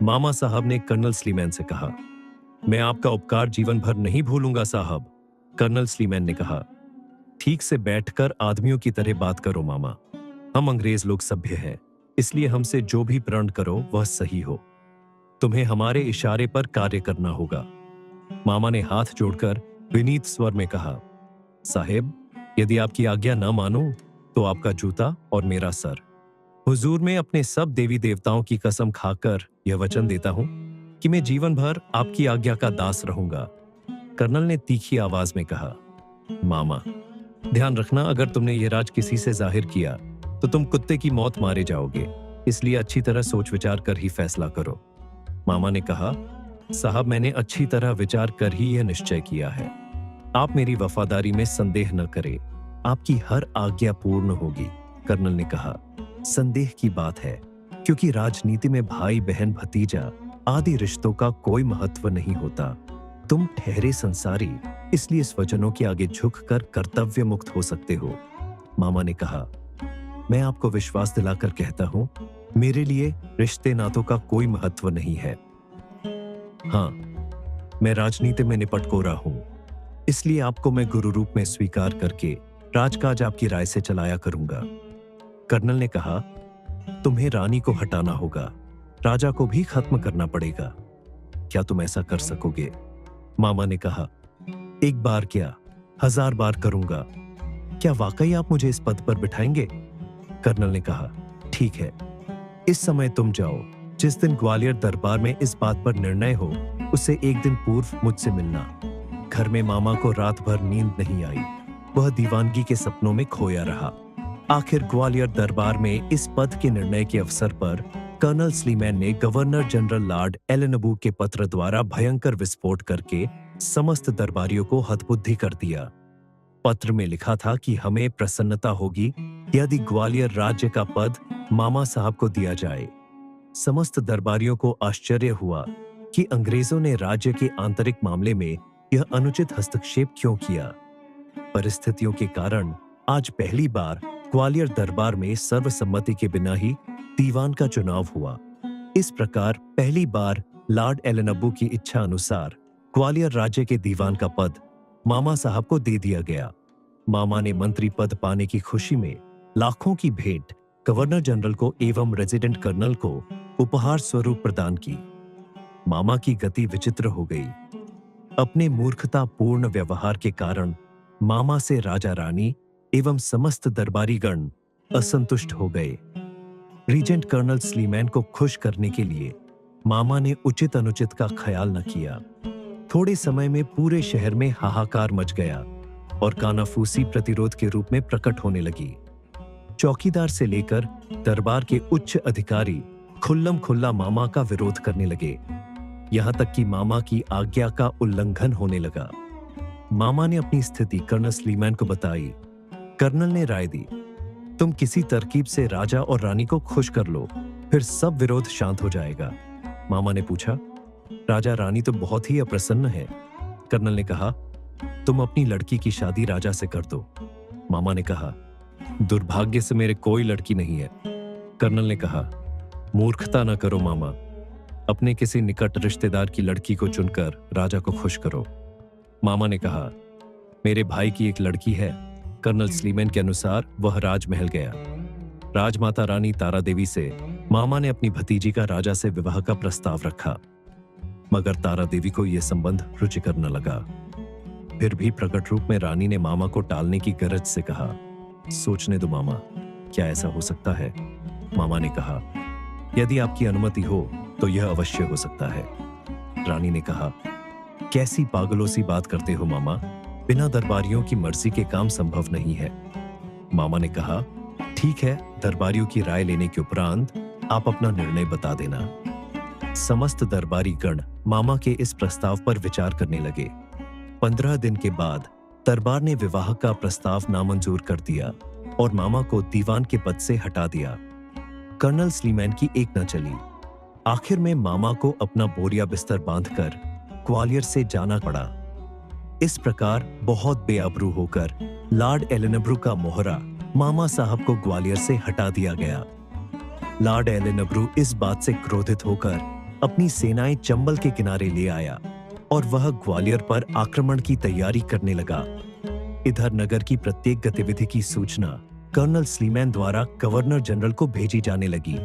मामा साहब ने colonel Sleeman से कहा। मैं आपका उपकार जीवन भर नहीं भूलूंगा साहब। कर्नल स्लीमैन ने कहा, ठीक से बैठकर आदमियों की तरह बात करो मामा। हम अंग्रेज लोग सभ्य हैं, इसलिए हमसे जो भी प्रण करो वह सही हो। तुम्हें हमारे इशारे पर कार्य करना होगा। मामा ने हाथ जोड़कर विनीत स्वर में कहा, साहेब, यदि आपकी आज्ञा न मानो तो आपका जूता और मेरा सर। हुजूर में अपने सब देवी देवताओं की कसम खाकर यह वचन देता हूं कि मैं जीवन भर आपकी आज्ञा का दास रहूंगा। कर्नल ने तीखी आवाज में कहा, मामा, ध्यान रखना, अगर तुमने यह राज किसी से जाहिर किया तो तुम कुत्ते की मौत मारे जाओगे, इसलिए अच्छी तरह सोच विचार कर ही फैसला करो। मामा ने कहा, साहब, मैंने अच्छी तरह विचार कर ही यह निश्चय किया है। आप मेरी वफादारी में संदेह न करें, आपकी हर आज्ञा पूर्ण होगी। कर्नल ने कहा, संदेह की बात है, क्योंकि राजनीति में भाई बहन भतीजा आदि रिश्तों का कोई महत्व नहीं होता। तुम ठहरे संसारी, इसलिए स्वजनों के आगे झुककर कर्तव्य मुक्त हो सकते हो। मामा ने कहा, मैं आपको विश्वास दिलाकर कहता हूं, मेरे लिए रिश्ते नातों का कोई महत्व नहीं है। हाँ, मैं राजनीति में निपटकोरा हूं, इसलिए आपको मैं गुरु रूप में स्वीकार करके राजकाज आपकी राय से चलाया करूंगा। कर्नल ने कहा, तुम्हें रानी को हटाना होगा, राजा को भी खत्म करना पड़ेगा। क्या तुम ऐसा कर सकोगे? मामा ने कहा, एक बार क्या, 1000 बार करूंगा। क्या वाकई आप मुझे इस पद पर बिठाएंगे? कर्नल ने कहा, ठीक है, इस समय तुम जाओ। जिस दिन ग्वालियर दरबार में इस बात पर निर्णय हो, उससे एक दिन पूर्व मुझसे मिलना। घर में मामा को रात भर नींद नहीं आई, वह दीवानगी के सपनों में खोया रहा। आखिर ग्वालियर दरबार में इस पद के निर्णय के अवसर पर कर्नल स्लीमैन ने गवर्नर जनरल लॉर्ड एलेनबू के पत्र द्वारा भयंकर विस्फोट करके समस्त दरबारियों को हतबुद्धि कर दिया। पत्र में लिखा था कि हमें प्रसन्नता होगी यदि ग्वालियर राज्य का पद मामा साहब को दिया जाए। समस्त दरबारियों को आश्चर्य हुआ कि अंग्रेजों ने राज्य के आंतरिक मामले में यह अनुचित हस्तक्षेप क्यों किया। परिस्थितियों के कारण आज पहली बार ग्वालियर दरबार में सर्वसम्मति के बिना ही दीवान का चुनाव हुआ। इस प्रकार पहली बार लॉर्ड एलेनबू की इच्छा अनुसार ग्वालियर राज्य के दीवान का पद मामा साहब को दे दिया गया। मामा ने मंत्री पद पाने की खुशी में लाखों की भेंट गवर्नर जनरल को एवं रेजिडेंट कर्नल को उपहार स्वरूप प्रदान की। मामा की गति विचित्र हो गई। अपने मूर्खतापूर्ण व्यवहार के कारण मामा से राजा रानी एवं समस्त दरबारीगण असंतुष्ट हो गए। रीजेंट कर्नल स्लीमैन को खुश करने के लिए मामा ने उचित अनुचित का ख्याल न किया। थोड़े समय में पूरे शहर में हाहाकार मच गया और कानाफूसी प्रतिरोध के रूप में प्रकट होने लगी। चौकीदार से लेकर दरबार के उच्च अधिकारी खुल्लम खुल्ला मामा का विरोध करने लगे। यहां तक कि मामा की आज्ञा का उल्लंघन होने लगा। मामा ने अपनी स्थिति कर्नल स्लीमैन को बताई। कर्नल ने राय दी, तुम किसी तरकीब से राजा और रानी को खुश कर लो, फिर सब विरोध शांत हो जाएगा। मामा ने पूछा, राजा रानी तो बहुत ही अप्रसन्न है। कर्नल ने कहा, तुम अपनी लड़की की शादी राजा से कर दो। मामा ने कहा, दुर्भाग्य से मेरे कोई लड़की नहीं है। कर्नल ने कहा, मूर्खता न करो मामा, अपने किसी निकट रिश्तेदार की लड़की को चुनकर राजा को खुश करो। मामा ने कहा, मेरे भाई की एक लड़की है। कर्नल स्लीमैन के अनुसार वह राजमहल गया। राजमाता रानी तारा देवी से मामा ने अपनी भतीजी का राजा से विवाह का प्रस्ताव रखा, मगर तारा देवी को यह संबंध रुचिकर न लगा। फिर भी प्रकट रूप में रानी ने मामा को टालने की गरज से कहा, सोचने दो मामा, क्या ऐसा हो सकता है? मामा ने कहा, यदि आपकी अनुमति हो तो यह अवश्य हो सकता है। रानी ने कहा, कैसी पागलों सी बात करते हो मामा, बिना दरबारियों की मर्जी के काम संभव नहीं है। मामा ने कहा, ठीक है, दरबारियों की राय लेने के उपरांत आप अपना निर्णय बता देना। समस्त दरबारी गण मामा के इस प्रस्ताव पर विचार करने लगे। 15 दिन के बाद दरबार ने विवाह का प्रस्ताव नामंजूर कर दिया और मामा को दीवान के पद से हटा दिया। कर्नल स्लीमैन की एक न चली। आखिर में मामा को अपना बोरिया बिस्तर बांधकर ग्वालियर से जाना पड़ा। इस प्रकार बहुत बेआबरू होकर लॉर्ड एलेनब्रू का मोहरा मामा साहब को ग्वालियर से हटा दिया गया। लॉर्ड एलेनब्रू इस बात से क्रोधित होकर अपनी सेनाएं चंबल के किनारे ले आया और वह ग्वालियर पर आक्रमण की तैयारी करने लगा। इधर नगर की प्रत्येक गतिविधि की सूचना कर्नल स्लीमैन द्वारा गवर्नर जनरल को भेजी जाने लगी।